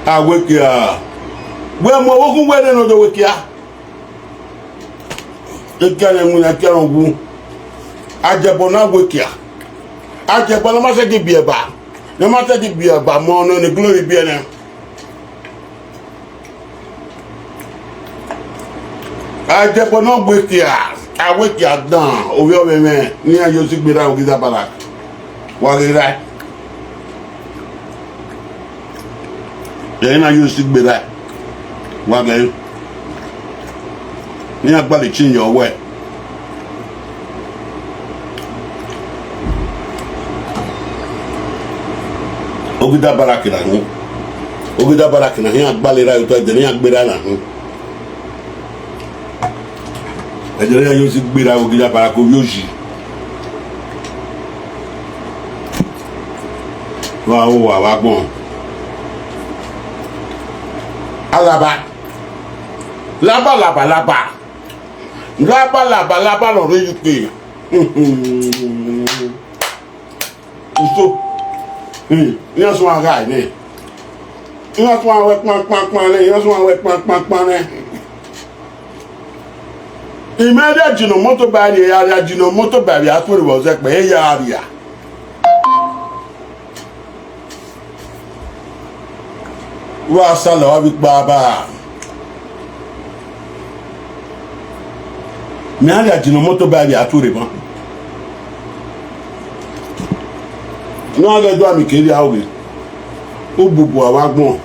S1: awekia we mo wo kun we ne no do wekia e kan mu na kan ogun ajebo na wekia Ajepkako no ma se di bi eba no ma se di bi eba mo no ni glory bi ene Ajepkako no gbe kia awe kia dan owi o me ni ayo si gbera o gida balak wa gira na ayo si gbera wa ga ni agbale chin your way ogida barakina hin agbalera yo to ejere agbera na hun ejere yo si gbera ogida barako yoji wa gbon alaba laba lo re yupe uso Yes, one guy, ne. Yes, one work, man, ne. Yes, one work, man, ne. Immediate jino moto bari area jino moto bari aturi was like area. Wa sala wa big baba. Me area jino moto bari aturi ba. No ga do ami keri awe. O bubu awagbon.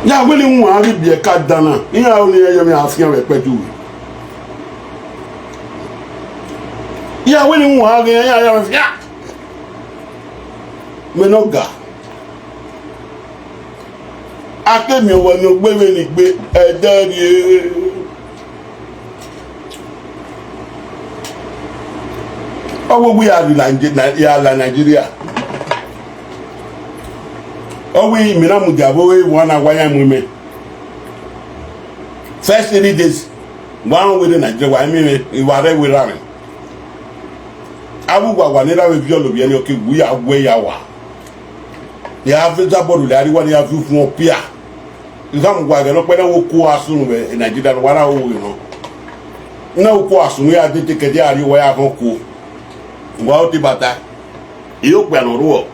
S1: Ya wele mu ari bi e ka dana ni ya o ni eyo mi afian we peju ya wele mu ari ya me fia me no ga akemi owo ni ogbewe ni gbe ederi owo wi ya la Nigeria owi mina mujabo we wana wanya mume first 3 days one with Nigeria wa mi iware we rare abuwa wa ni rawe bi olobi eni oke wu ya we ya wa ya afrika bodu le ari wa ni afi fun opia izam gwa ge no pe na wo ko asun we Nigeria wa ra wo we no na wo ko asun ya de ke de ari wa ya ko wa o ti bata iyo pe no ro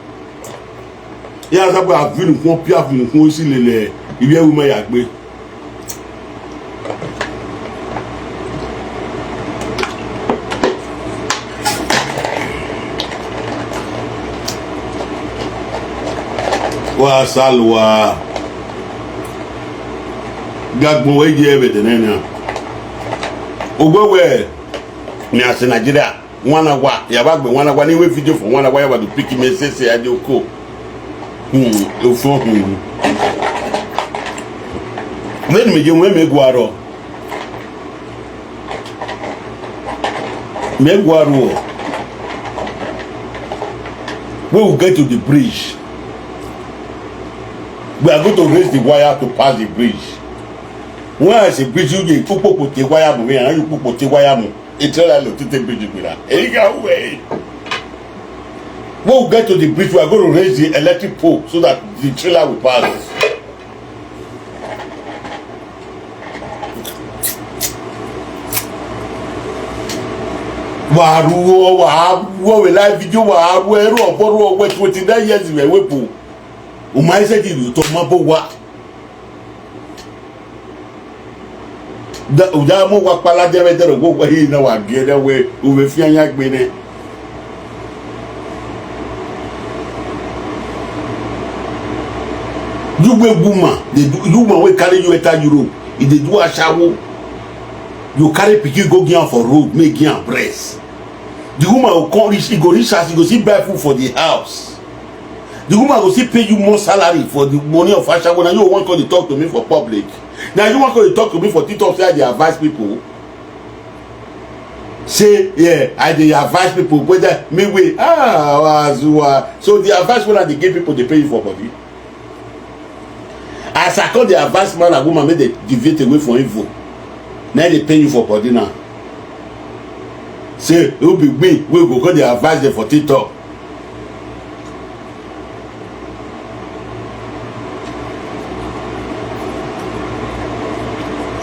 S1: ya za gba vinu fun opia vinu fun si lele ibi ewu ma ya gbe wa salwa gagbon we je ebe de nena ogwewe ni ase Nigeria wana wa ya ba gbe wana wa ni we video for wana wa ya ba do pick me say ade oko o fo wen me je we me guaro we will get to the bridge. We are going to raise the wire to pass the bridge. When I say bridge, you get people put the wire move and you put the wire move. It's all I look to the bridge. Way. We will get to the bridge. We are going to raise the electric pole so that the trailer will pass. Wa we live video wa ru oboru owe 29 years we wepo. O mai se ti to mo bo wa da o da mo wa pala je be go wa hi na wa ge de we o be fi anya gbe ne you gbe buma you man we carry you enter Europe e dey do ashawo you carry pikin go gian for road make gian breast the woman will come reach, he go reach house, he go see buy food for the house. The woman will still pay you more salary for the money of fashion. When you want to talk to me for public, now you want to talk to me for TikTok, say they advise people. Say, yeah, I they advise people whether me way so the advice when they give people, they pay you for body. As I call the advice man and woman, make they deviate away from evil. Now they pay you for body now. Say, it will be me, we go call the advice them for TikTok.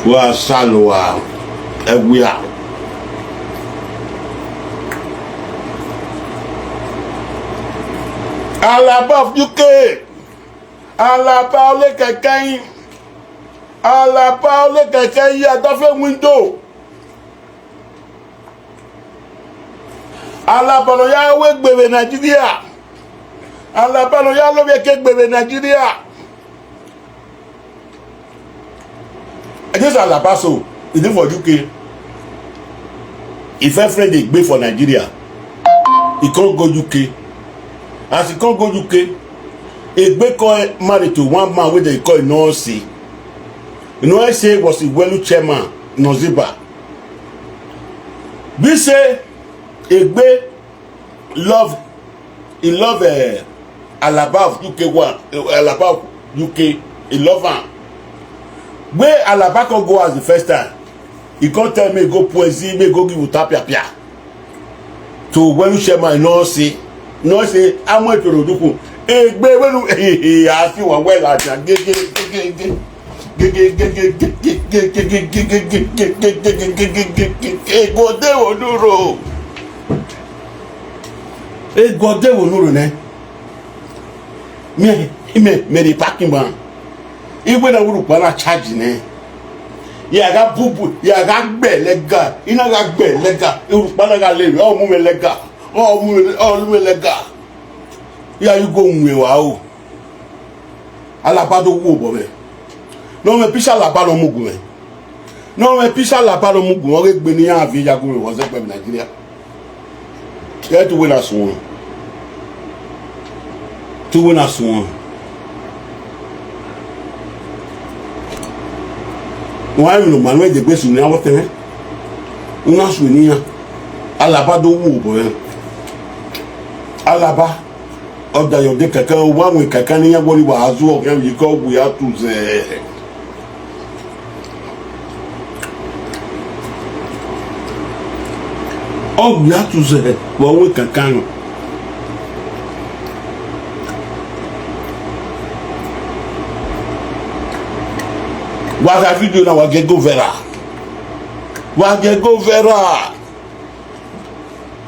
S1: Wa salwa ewia Alaba of UK Alaba ole keke ya do fe window Alaba lo ya we gbere Nigeria Alaba lo ya lo be ke gbere Nigeria. This Alaba so is it for UK. If a friend they gbé for Nigeria, he can't go UK. As he can't go UK, he gbé call married to one man wey they call Nonsi. Nonsi was the Welu chairman Noziba. We say he gbé love Alaba of UK one Alaba of UK he love am. Where Ajepkako go as the first time, he can't tell me go poesy, me go give you tapia to when you share my no say, I'm going to do egbe wenu asi wa wela ja gege egode onuro ne me di parking ban igwe na wuru pa na charge ne ya ga bubu ya ga gbe lega ina ga gbe lega wuru pa na ga le o mu me lega o mu lega ya you go nwe wa o alabado wo bo me no me pisha alabado mugu me no me pisha alabado mugu o gbe ni ya fi ya go wo se pe Nigeria get to win as one to win as one wọ́n á lò manuel de gbèsè ní àwọn tẹ́lẹ̀ wọ́n á sùn níyàn alabado wo bo me alaba ọjà yọ̀dé kankan owó àwọn kankan ní yàgbọ́n ní wàhálà ọ̀kẹ́ yìí kọ́ wù yá tù zẹ́ ọ̀wù yá tù zẹ́ wọ́n wé kankan nù. wàá fídíò náà wàá gẹ́gọ́ vera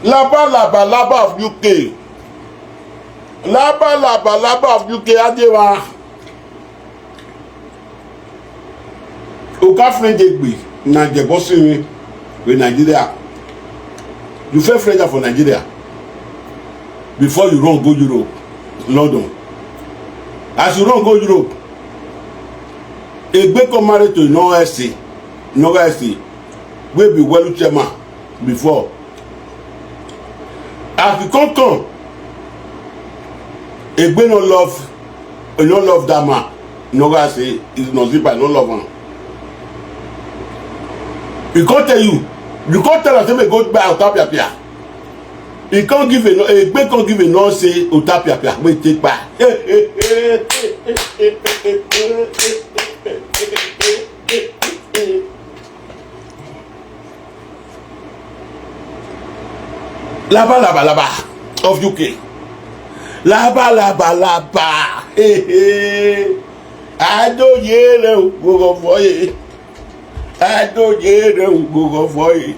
S1: laba of UK. Laba of UK adewa oka friend egbe na je bosin we Nigeria you fair friend for Nigeria before you run go Europe London as you run go Europe egbe come married to no SC wey be well chairman before as you come egbe no love that man no go say is no zip no love am he can't tell us say go buy otapia he can't give egbe can't give a no say otapia wey take buy laba of UK laba adóyèrè gbogbo fọyé adóyèrè gbogbo fọyé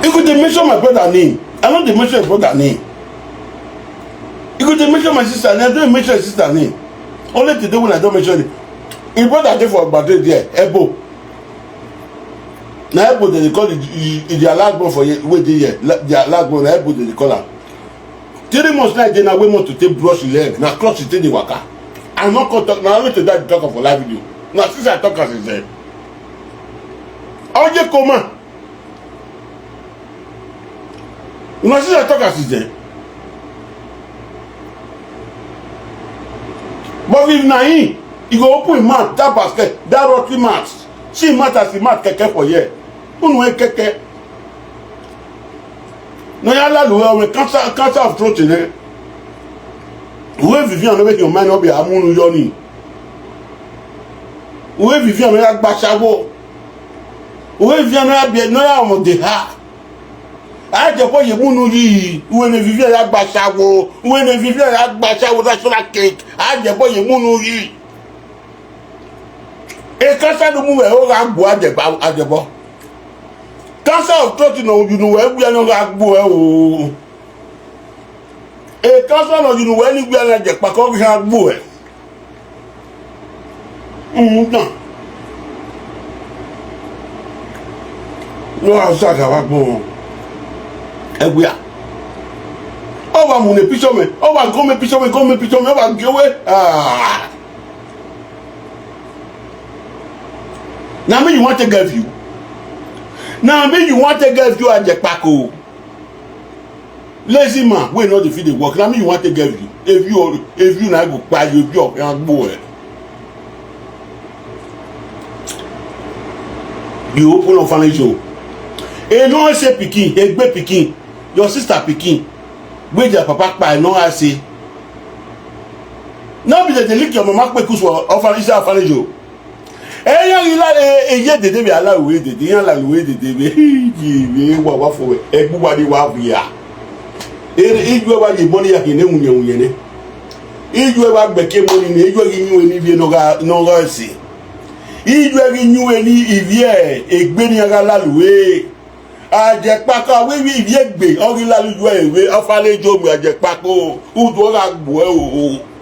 S1: you could mention my brother name I no dey mention my brother name you could mention my sister name I don't mention my sister name only today when I don't mention it his brother dey for Ibadan there Ebo na Ebo dey call it their last born for wey dey here their last born na Ebo dey call am 3 months now dey na wey want to take brush his leg na cross he take dey waka I no come talk na only today I talk am for live video na since I talk as he say Ajepkako na since I talk as he say but if na him he go open him mouth that basket that rotten mouth see him mouth as him mouth keke for here unu wey keke no yala lo we cancer of throat ne we Vivian no make your mind no be amunu yoni we Vivian no ya gbasawo we Vivian no ya be no ya mo de ha Ajepkako yemunu yi we ne Vivian ya gbasawo we ne Vivian ya gbasawo that solar cake Ajepkako yemunu yi e cancer no mu we o ga gbo Ajepkako cancer of throat no you know we no ga gbo o e cancer no you know we ni gbe Ajepkako ga gbo no no asaka wa gbo egbe o wa mu ne picture me o wa go me picture me o wa gewe now me you want to get view Ajepkako lazy man wey no dey fit dey work now me you want to get view if you na go pa you if you gbo you open orphanage o e no say pikin egbe pikin your sister pikin wey their papa kpai no I say no be dey lick your mama kpekus for orphanage o eyan ila eye dede bi ala we dede yan la we dede bi wa fo egbu wa di wa bia iju wa ji boni ya kine unye ne iju wa gbeke moni ne iju gi nyu ni bi no ga si iju gi nyu ni ivie egbe ni ga la luwe Ajepkako we ivie gbe ori la luwe ewe afalejo mu Ajepkako udu ga gbo e o